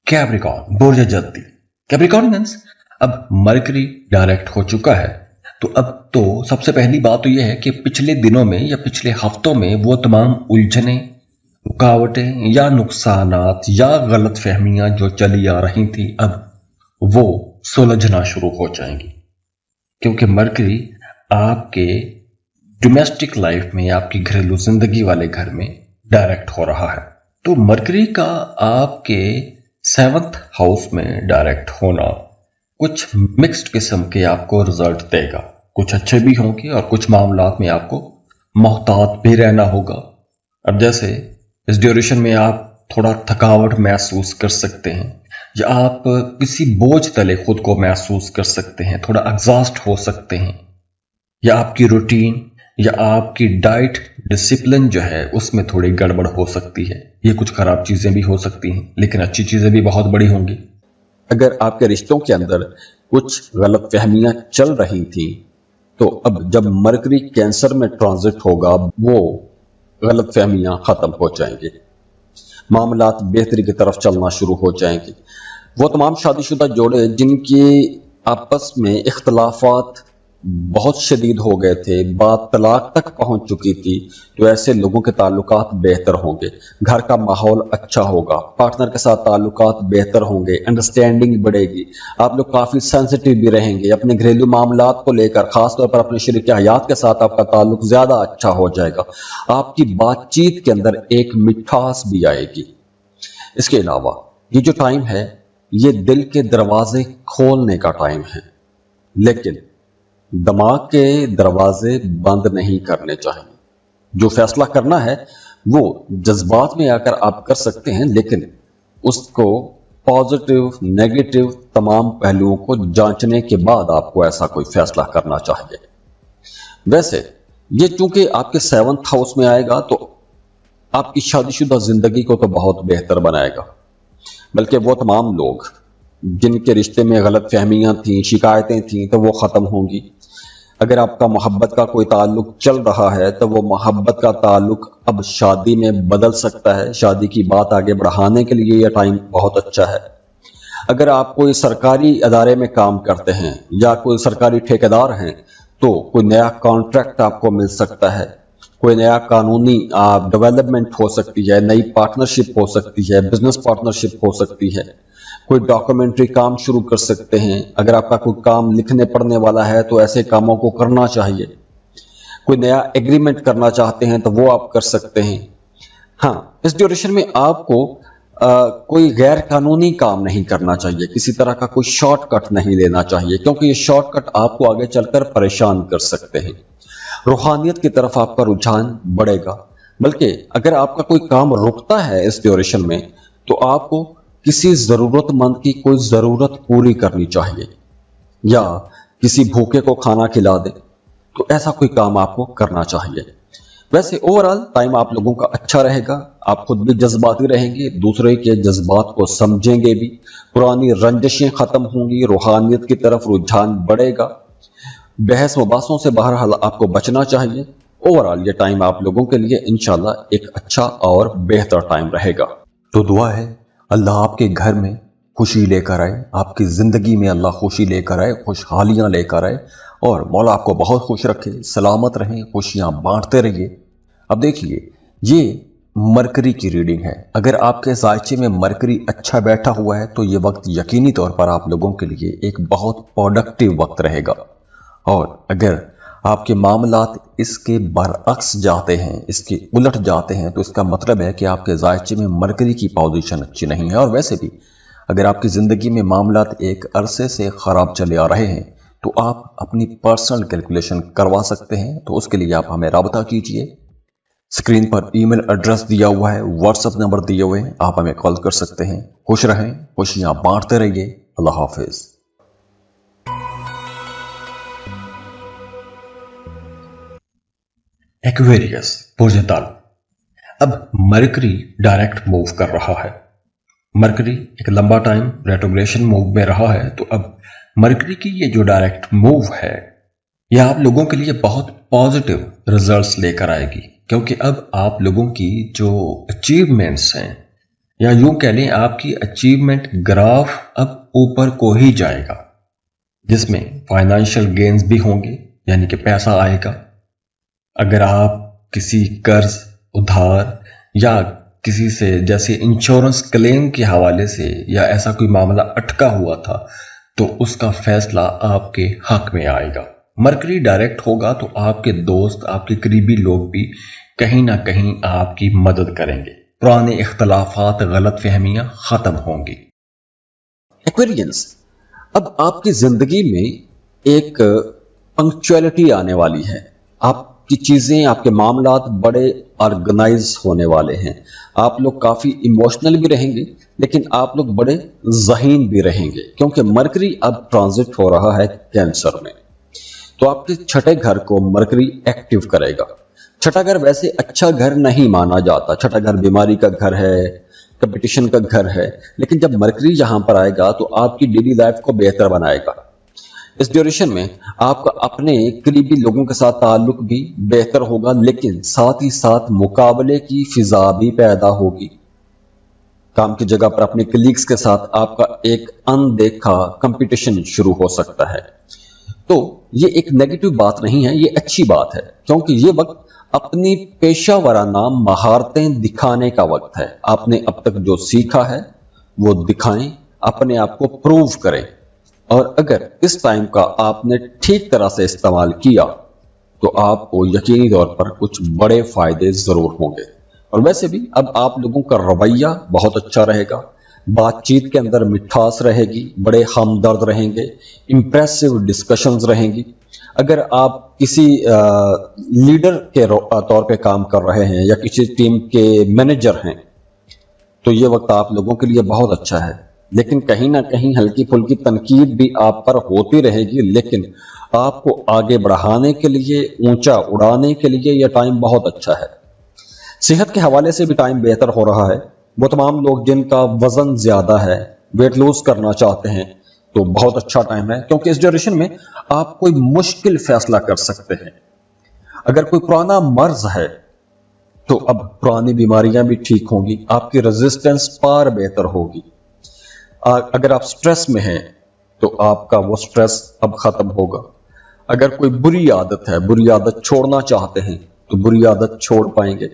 Capricorn बुर्ज जल्दी। कैप्रिकॉर्नियंस, अब mercury direct हो चुका है, तो अब तो सबसे पहली बात तो यह है कि पिछले दिनों में या पिछले हफ्तों में वो तमाम उलझने, रुकावटें या नुकसानात या गलत फहमियां जो चली आ रही थी, अब वो सुलझना शुरू हो जाएंगी। क्योंकि मरकरी आपके डोमेस्टिक लाइफ में, आपकी घरेलू जिंदगी वाले घर में डायरेक्ट हो रहा है। तो मरकरी का आपके 7th हाउस में डायरेक्ट होना कुछ मिक्स्ड किस्म के आपको रिजल्ट देगा। कुछ अच्छे भी होंगे और कुछ मामलात में आपको मोहतात भी रहना होगा। अब जैसे इस ड्यूरेशन में आप थोड़ा थकावट महसूस कर सकते हैं, या आप किसी बोझ तले खुद को महसूस कर सकते हैं, थोड़ा एग्जॉस्ट हो सकते हैं, या आपकी रूटीन या आपकी डाइट डिसिप्लिन जो है उसमें थोड़ी गड़बड़ हो सकती है। ये कुछ खराब चीजें भी हो सकती हैं, लेकिन अच्छी चीजें भी बहुत बड़ी होंगी। अगर आपके रिश्तों के अंदर कुछ गलत फहमियां चल रही थी, तो अब जब मरकरी कैंसर में ट्रांजिट होगा, वो गलत फहमियां खत्म हो जाएंगी, मामलात बेहतरी की तरफ चलना शुरू हो जाएंगे। वो तमाम शादीशुदा जोड़े जिनकी आपस में इख्तलाफात बहुत शदीद हो गए थे, बात तलाक तक पहुंच चुकी थी, तो ऐसे लोगों के ताल्लुकात बेहतर होंगे, घर का माहौल अच्छा होगा, पार्टनर के साथ ताल्लुकात बेहतर होंगे, अंडरस्टैंडिंग बढ़ेगी, आप लोग काफ़ी सेंसिटिव भी रहेंगे अपने घरेलू मामलात को लेकर, खासतौर पर अपने शरीक हयात के साथ आपका ताल्लुक ज़्यादा अच्छा हो जाएगा। आपकी बातचीत के अंदर एक मिठास भी आएगी। इसके अलावा ये जो टाइम है, ये दिल के दरवाजे खोलने का टाइम है, लेकिन दिमाग के दरवाजे बंद नहीं करने चाहिए। जो फैसला करना है वो जज्बात में आकर आप कर सकते हैं, लेकिन उसको पॉजिटिव नेगेटिव तमाम पहलुओं को जांचने के बाद आपको ऐसा कोई फैसला करना चाहिए। वैसे ये चूंकि आपके 7th हाउस में आएगा, तो आपकी शादीशुदा जिंदगी को तो बहुत बेहतर बनाएगा, बल्कि वो तमाम लोग जिनके रिश्ते में गलत फहमियां थी, शिकायतें थी, तो वो ख़त्म होंगी। अगर आपका मोहब्बत का कोई ताल्लुक चल रहा है, तो वो मोहब्बत का ताल्लुक अब शादी में बदल सकता है। शादी की बात आगे बढ़ाने के लिए यह टाइम बहुत अच्छा है। अगर आप कोई सरकारी अदारे में काम करते हैं या कोई सरकारी ठेकेदार हैं, तो कोई नया कॉन्ट्रैक्ट आपको मिल सकता है, कोई नया कानूनी डेवलपमेंट हो सकती है, नई पार्टनरशिप हो सकती है, बिजनेस पार्टनरशिप हो सकती है, कोई डॉक्यूमेंट्री काम शुरू कर सकते हैं। अगर आपका कोई काम लिखने पढ़ने वाला है तो ऐसे कामों को करना चाहिए। कोई नया एग्रीमेंट करना चाहते हैं तो वो आप कर सकते हैं। हाँ, इस ड्यूरेशन में आपको कोई गैर कानूनी काम नहीं करना चाहिए, किसी तरह का कोई शॉर्टकट नहीं लेना चाहिए, क्योंकि ये शॉर्टकट आपको आगे चलकर परेशान कर सकते हैं। रूहानियत की तरफ आपका रुझान बढ़ेगा, बल्कि अगर आपका कोई काम रुकता है इस ड्यूरेशन में, तो आपको किसी ज़रूरतमंद की कोई ज़रूरत पूरी करनी चाहिए, या किसी भूखे को खाना खिला दे, तो ऐसा कोई काम आपको करना चाहिए। वैसे ओवरऑल टाइम आप लोगों का अच्छा रहेगा, आप खुद भी जज्बाती रहेंगे, दूसरे के जज्बात को समझेंगे भी, पुरानी रंजिशें ख़त्म होंगी, रूहानियत की तरफ रुझान बढ़ेगा। बहस मुबासों से बहरहाल आपको बचना चाहिए। ओवरऑल ये टाइम आप लोगों के लिए इंशाल्लाह एक अच्छा और बेहतर टाइम रहेगा। तो दुआ है अल्लाह आपके घर में खुशी लेकर आए, आपकी ज़िंदगी में अल्लाह खुशी लेकर आए, खुशहालियाँ लेकर आए, और मौला आपको बहुत खुश रखे, सलामत रहें, खुशियाँ बांटते रहिए। अब देखिए, ये मरकरी की रीडिंग है। अगर आपके जायचे में मरकरी अच्छा बैठा हुआ है, तो ये वक्त यकीनी तौर पर आप लोगों के लिए एक बहुत प्रोडक्टिव वक्त रहेगा। और अगर आपके मामलात इसके बरअक्स जाते हैं, इसके उलट जाते हैं, तो इसका मतलब है कि आपके जायचे में मरकरी की पोजीशन अच्छी नहीं है। और वैसे भी अगर आपकी ज़िंदगी में मामलात एक अरसे से ख़राब चले आ रहे हैं, तो आप अपनी पर्सनल कैलकुलेशन करवा सकते हैं। तो उसके लिए आप हमें राब्ता कीजिए। स्क्रीन पर ईमेल एड्रेस दिया हुआ है, व्हाट्सएप नंबर दिए हुए हैं, आप हमें कॉल कर सकते हैं। खुश रहें, खुशियाँ बांटते रहिए। अल्लाह हाफिज़। एक्वेरियस बुर्ज ताल, अब मरकरी डायरेक्ट मूव कर रहा है। मरकरी एक लंबा टाइम रेट्रोग्रेशन मूव में रहा है, तो अब मरकरी की ये जो डायरेक्ट मूव है, यह आप लोगों के लिए बहुत पॉजिटिव रिजल्ट्स लेकर आएगी, क्योंकि अब आप लोगों की जो अचीवमेंट्स हैं, या यूं कह लें आपकी अचीवमेंट ग्राफ अब ऊपर को ही जाएगा, जिसमें फाइनेंशियल गेन्स भी होंगे, यानी कि पैसा आएगा। अगर आप किसी कर्ज, उधार या किसी से जैसे इंश्योरेंस क्लेम के हवाले से या ऐसा कोई मामला अटका हुआ था तो उसका फैसला आपके हक में आएगा। मरकरी डायरेक्ट होगा तो आपके दोस्त, आपके करीबी लोग भी कहीं ना कहीं आपकी मदद करेंगे। पुराने इख्तलाफात, गलत फहमियां खत्म होंगी। एक्वेरियंस, अब आपकी जिंदगी में एक पंक्चुअलिटी आने वाली है। आपकी चीजें, आपके मामलात बड़े ऑर्गेनाइज होने वाले हैं। आप लोग काफी इमोशनल भी रहेंगे, लेकिन आप लोग बड़े ज़हीन भी रहेंगे, क्योंकि मरकरी अब ट्रांजिट हो रहा है कैंसर में। तो आपके छठे घर को मरकरी एक्टिव करेगा। छठा घर वैसे अच्छा घर नहीं माना जाता। छठा घर बीमारी का घर है, कंपटीशन का घर है, लेकिन जब मरकरी यहां पर आएगा तो आपकी डेली लाइफ को बेहतर बनाएगा। इस ड्यूरेशन में आपका अपने करीबी लोगों के साथ ताल्लुक भी बेहतर होगा, लेकिन साथ ही साथ मुकाबले की फिजा भी पैदा होगी। काम की जगह पर अपने कलीग्स के साथ आपका एक अनदेखा कंपटीशन शुरू हो सकता है। तो ये एक नेगेटिव बात नहीं है, ये अच्छी बात है, क्योंकि ये वक्त अपनी पेशा वराना महारतें दिखाने का वक्त है। आपने अब तक जो सीखा है वो दिखाएं, अपने आप को प्रूव करें, और अगर इस टाइम का आपने ठीक तरह से इस्तेमाल किया तो आपको यकीनी तौर पर कुछ बड़े फायदे जरूर होंगे। और वैसे भी अब आप लोगों का रवैया बहुत अच्छा रहेगा, बातचीत के अंदर मिठास रहेगी, बड़े हमदर्द रहेंगे, इंप्रेसिव डिस्कशंस रहेंगी। अगर आप किसी लीडर के तौर पे काम कर रहे हैं या किसी टीम के मैनेजर हैं तो ये वक्त आप लोगों के लिए बहुत अच्छा है, लेकिन कहीं ना कहीं हल्की फुल्की तनकीद भी आप पर होती रहेगी, लेकिन आपको आगे बढ़ाने के लिए, ऊंचा उड़ाने के लिए यह टाइम बहुत अच्छा है। सेहत के हवाले से भी टाइम बेहतर हो रहा है। वो तमाम लोग जिनका वजन ज्यादा है, वेट लूज करना चाहते हैं, तो बहुत अच्छा टाइम है, क्योंकि इस ड्यूरेशन में आप कोई मुश्किल फैसला कर सकते हैं। अगर कोई पुराना मर्ज है तो अब पुरानी बीमारियां भी ठीक होंगी, आपकी रेजिस्टेंस पार बेहतर होगी। अगर आप स्ट्रेस में हैं तो आपका वो स्ट्रेस अब खत्म होगा। अगर कोई बुरी आदत है, बुरी आदत छोड़ना चाहते हैं तो बुरी आदत छोड़ पाएंगे।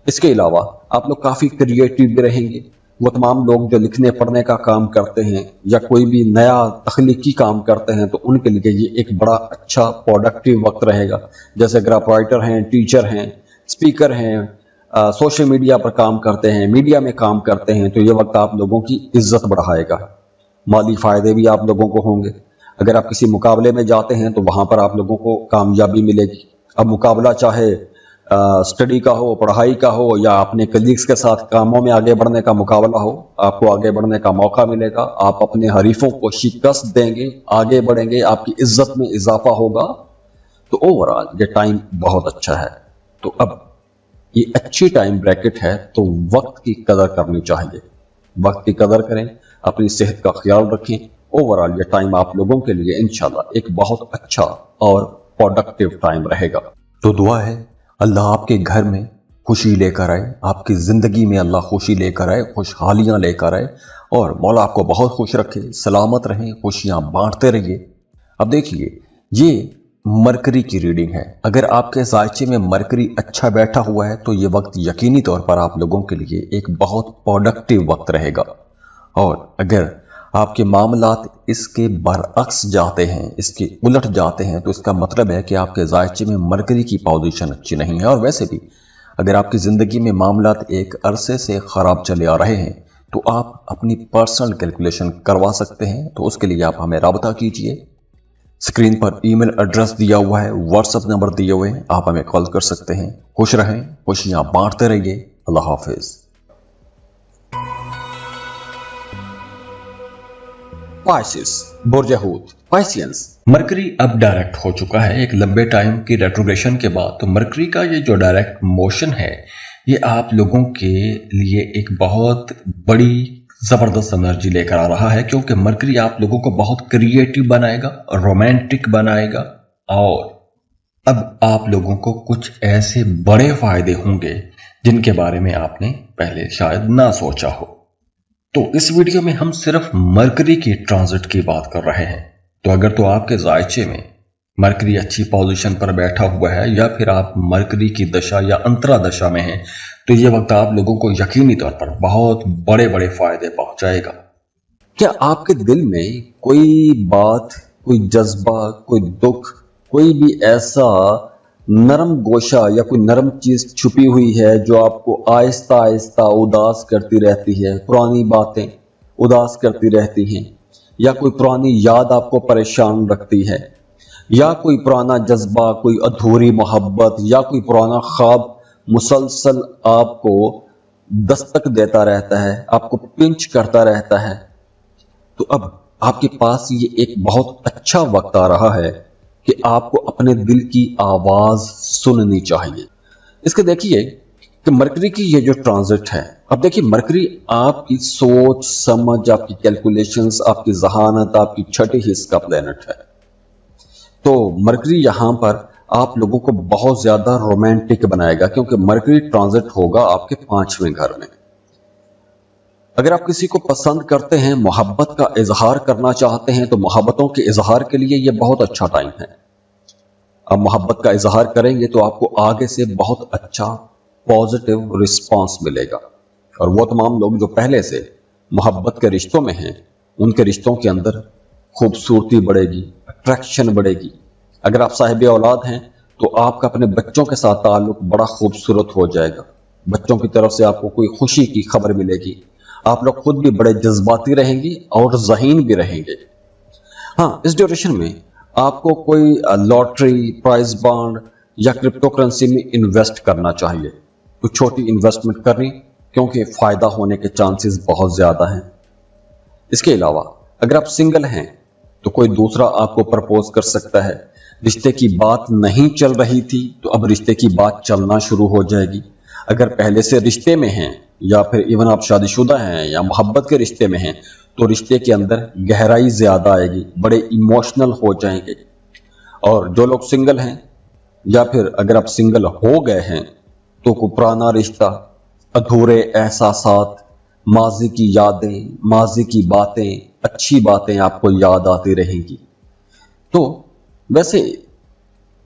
इसके अलावा आप लोग काफी क्रिएटिव भी रहेंगे। वो तमाम लोग जो लिखने पढ़ने का काम करते हैं या कोई भी नया तख्लीकी काम करते हैं तो उनके लिए ये एक बड़ा अच्छा प्रोडक्टिव वक्त रहेगा। जैसे अगर आप राइटर हैं, टीचर हैं, स्पीकर हैं, सोशल मीडिया पर काम करते हैं, मीडिया में काम करते हैं, तो ये वक्त आप लोगों की इज्जत बढ़ाएगा। माली फायदे भी आप लोगों को होंगे। अगर आप किसी मुकाबले में जाते हैं तो वहां पर आप लोगों को कामयाबी मिलेगी। अब मुकाबला चाहे स्टडी का हो, पढ़ाई का हो, या अपने कलीग्स के साथ कामों में आगे बढ़ने का मुकाबला हो, आपको आगे बढ़ने का मौका मिलेगा। आप अपने हरीफों को शिकस्त देंगे, आगे बढ़ेंगे, आपकी इज्जत में इजाफा होगा। तो ओवरऑल ये टाइम बहुत अच्छा है। तो अब ये अच्छी टाइम ब्रैकेट है, तो वक्त की कदर करनी चाहिए। वक्त की कदर करें, अपनी सेहत का ख्याल रखें। ओवरऑल ये टाइम आप लोगों के लिए इंशाल्लाह एक बहुत अच्छा और प्रोडक्टिव टाइम रहेगा। तो दुआ है अल्लाह आपके घर में खुशी लेकर आए, आपकी जिंदगी में अल्लाह खुशी लेकर आए, खुशहालियां लेकर आए, और मौला आपको बहुत खुश रखे, सलामत रहें, खुशियां बांटते रहिए। अब देखिए, ये मरकरी की रीडिंग है। अगर आपके जायचे में मरकरी अच्छा बैठा हुआ है तो ये वक्त यकीनी तौर पर आप लोगों के लिए एक बहुत प्रोडक्टिव वक्त रहेगा। और अगर आपके मामलात इसके बरअक्स जाते हैं, इसके उलट जाते हैं, तो इसका मतलब है कि आपके जायचे में मरकरी की पोजीशन अच्छी नहीं है। और वैसे भी अगर आपकी ज़िंदगी में मामलात एक अरसे से ख़राब चले आ रहे हैं तो आप अपनी पर्सनल कैलकुलेशन करवा सकते हैं। तो उसके लिए आप हमें राब्ता कीजिए। स्क्रीन पर ईमेल एड्रेस दिया हुआ है, व्हाट्सएप नंबर दिए हुए हैं, आप हमें कॉल कर सकते हैं। खुश रहें, खुशियां बांटते रहिए। अल्लाह हाफिज। पाइसिस, बुर्ज हूत, पाइसियंस। मरकरी अब डायरेक्ट हो चुका है एक लंबे टाइम की रेट्रोग्रेशन के बाद। तो मरकरी का ये जो डायरेक्ट मोशन है ये आप लोगों के लिए एक बहुत बड़ी जबरदस्त एनर्जी लेकर आ रहा है, क्योंकि मरकरी आप लोगों को बहुत क्रिएटिव बनाएगा, रोमांटिक बनाएगा, और अब आप लोगों को कुछ ऐसे बड़े फायदे होंगे जिनके बारे में आपने पहले शायद ना सोचा हो। तो इस वीडियो में हम सिर्फ मरकरी की ट्रांजिट की बात कर रहे हैं। तो अगर तो आपके जायचे में मरकरी अच्छी पोजीशन पर बैठा हुआ है या फिर आप मरकरी की दशा या अंतरा दशा में हैं, तो ये वक्त आप लोगों को यकीनी तौर पर बहुत बड़े बड़े फायदे पहुंचाएगा। क्या आपके दिल में कोई बात, कोई जज्बा, कोई दुख, कोई भी ऐसा नरम गोशा या कोई नरम चीज छुपी हुई है जो आपको आहिस्ता आहिस्ता उदास करती रहती है, पुरानी बातें उदास करती रहती हैं, या कोई पुरानी याद आपको परेशान रखती है, या कोई पुराना जज्बा, कोई अधूरी मोहब्बत, या कोई पुराना ख्वाब मुसलसल आपको दस्तक देता रहता है, आपको पिंच करता रहता है, तो अब आपके पास ये एक बहुत अच्छा वक्त आ रहा है कि आपको अपने दिल की आवाज सुननी चाहिए। इसके देखिए कि मरकरी की ये जो ट्रांजिट है, अब देखिए मरकरी आपकी सोच समझ, आपकी कैलकुलेशंस, आपकी जहानत, आपकी छठे हिस्स का प्लेनेट है। तो मरकरी यहां पर आप लोगों को बहुत ज्यादा रोमांटिक बनाएगा, क्योंकि मरकरी ट्रांजिट होगा आपके 5वें घर में। अगर आप किसी को पसंद करते हैं, मोहब्बत का इजहार करना चाहते हैं, तो मोहब्बतों के इजहार के लिए यह बहुत अच्छा टाइम है। अब मोहब्बत का इजहार करेंगे तो आपको आगे से बहुत अच्छा पॉजिटिव रिस्पांस मिलेगा, और वो तमाम लोग जो पहले से मोहब्बत के रिश्तों में हैं, उनके रिश्तों के अंदर खूबसूरती बढ़ेगी, अट्रैक्शन बढ़ेगी। अगर आप साहिब औलाद हैं तो आपका अपने बच्चों के साथ ताल्लुक बड़ा खूबसूरत हो जाएगा। बच्चों की तरफ से आपको कोई खुशी की खबर मिलेगी। आप लोग खुद भी बड़े जज्बाती रहेंगे और ज़हीन भी रहेंगे। हाँ, इस ड्यूरेशन में आपको कोई लॉटरी, प्राइज बॉन्ड या क्रिप्टो करेंसी में इन्वेस्ट करना चाहिए। कुछ छोटी इन्वेस्टमेंट करनी, क्योंकि फायदा होने के चांसेस बहुत ज्यादा हैं। इसके अलावा अगर आप सिंगल हैं तो कोई दूसरा आपको प्रपोज कर सकता है। रिश्ते की बात नहीं चल रही थी तो अब रिश्ते की बात चलना शुरू हो जाएगी। अगर पहले से रिश्ते में हैं, या फिर इवन आप शादीशुदा हैं या मोहब्बत के रिश्ते में हैं, तो रिश्ते के अंदर गहराई ज्यादा आएगी, बड़े इमोशनल हो जाएंगे। और जो लोग सिंगल हैं, या फिर अगर आप सिंगल हो गए हैं, तो कोई पुराना रिश्ता, अधूरे एहसासात, माजी की यादें, माजी की बातें, अच्छी बातें आपको याद आती रहेंगी। तो वैसे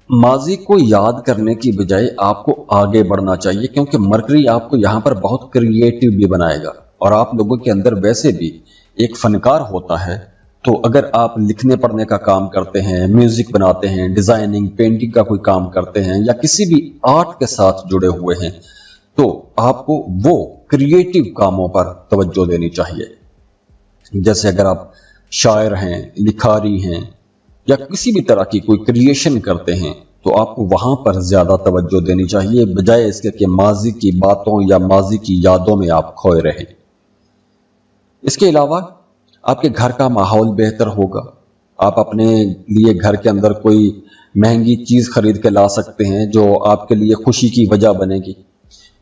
माजी को याद करने की बजाय आपको आगे बढ़ना चाहिए, क्योंकि मरकरी आपको यहां पर बहुत क्रिएटिव भी बनाएगा, और आप लोगों के अंदर वैसे भी एक फनकार होता है। तो अगर आप लिखने पढ़ने का काम करते हैं, म्यूजिक बनाते हैं, डिजाइनिंग, पेंटिंग का कोई काम करते हैं, या किसी भी आर्ट के साथ जुड़े हुए हैं, तो आपको वो क्रिएटिव कामों पर तवज्जो देनी चाहिए। जैसे अगर आप शायर हैं, लिखारी हैं, या किसी भी तरह की कोई क्रिएशन करते हैं, तो आपको वहां पर ज्यादा तवज्जो देनी चाहिए, बजाय इसके कि माजी की बातों या माजी की यादों में आप खोए रहें। इसके अलावा आपके घर का माहौल बेहतर होगा। आप अपने लिए घर के अंदर कोई महंगी चीज खरीद के ला सकते हैं जो आपके लिए खुशी की वजह बनेगी।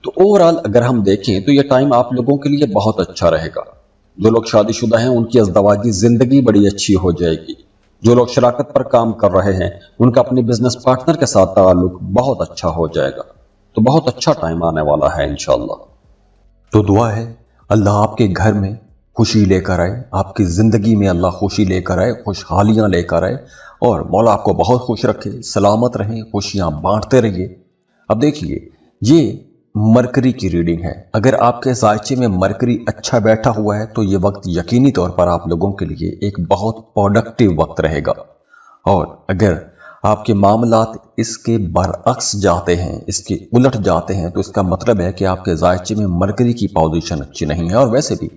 तो ओवरऑल अगर हम देखें तो यह टाइम आप लोगों के लिए बहुत अच्छा रहेगा। जो लोग शादीशुदा हैं उनकी अज़दवाजी जिंदगी बड़ी अच्छी हो जाएगी। जो लोग शराकत पर काम कर रहे हैं उनका अपने बिजनेस पार्टनर के साथ ताल्लुक बहुत अच्छा हो जाएगा। तो बहुत अच्छा टाइम आने वाला है इंशाल्लाह। तो दुआ है अल्लाह आपके घर में खुशी लेकर आए, आपकी जिंदगी में अल्लाह खुशी लेकर आए, खुशहालियां लेकर आए, और मौला आपको बहुत खुश रखे, सलामत रहें, खुशियां बांटते रहिए। अब देखिए, ये मरकरी की रीडिंग है। अगर आपके जायचे में मरकरी अच्छा बैठा हुआ है तो ये वक्त यकीनी तौर पर आप लोगों के लिए एक बहुत प्रोडक्टिव वक्त रहेगा। और अगर आपके मामलात इसके बरअक्स जाते हैं, इसके उलट जाते हैं, तो इसका मतलब है कि आपके जायचे में मरकरी की पोजीशन अच्छी नहीं है। और वैसे भी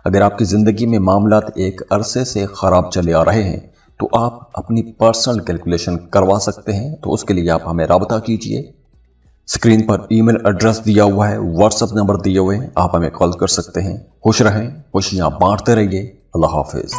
अगर आपकी ज़िंदगी में मामलात एक अरसे से ख़राब चले आ रहे हैं तो आप अपनी पर्सनल कैलकुलेशन करवा सकते हैं। तो उसके लिए आप हमें राब्ता कीजिए। स्क्रीन पर ईमेल एड्रेस दिया हुआ है, व्हाट्सएप नंबर दिए हुए हैं, आप हमें कॉल कर सकते हैं। खुश रहें, खुशियां बांटते रहिए। अल्लाह हाफिज।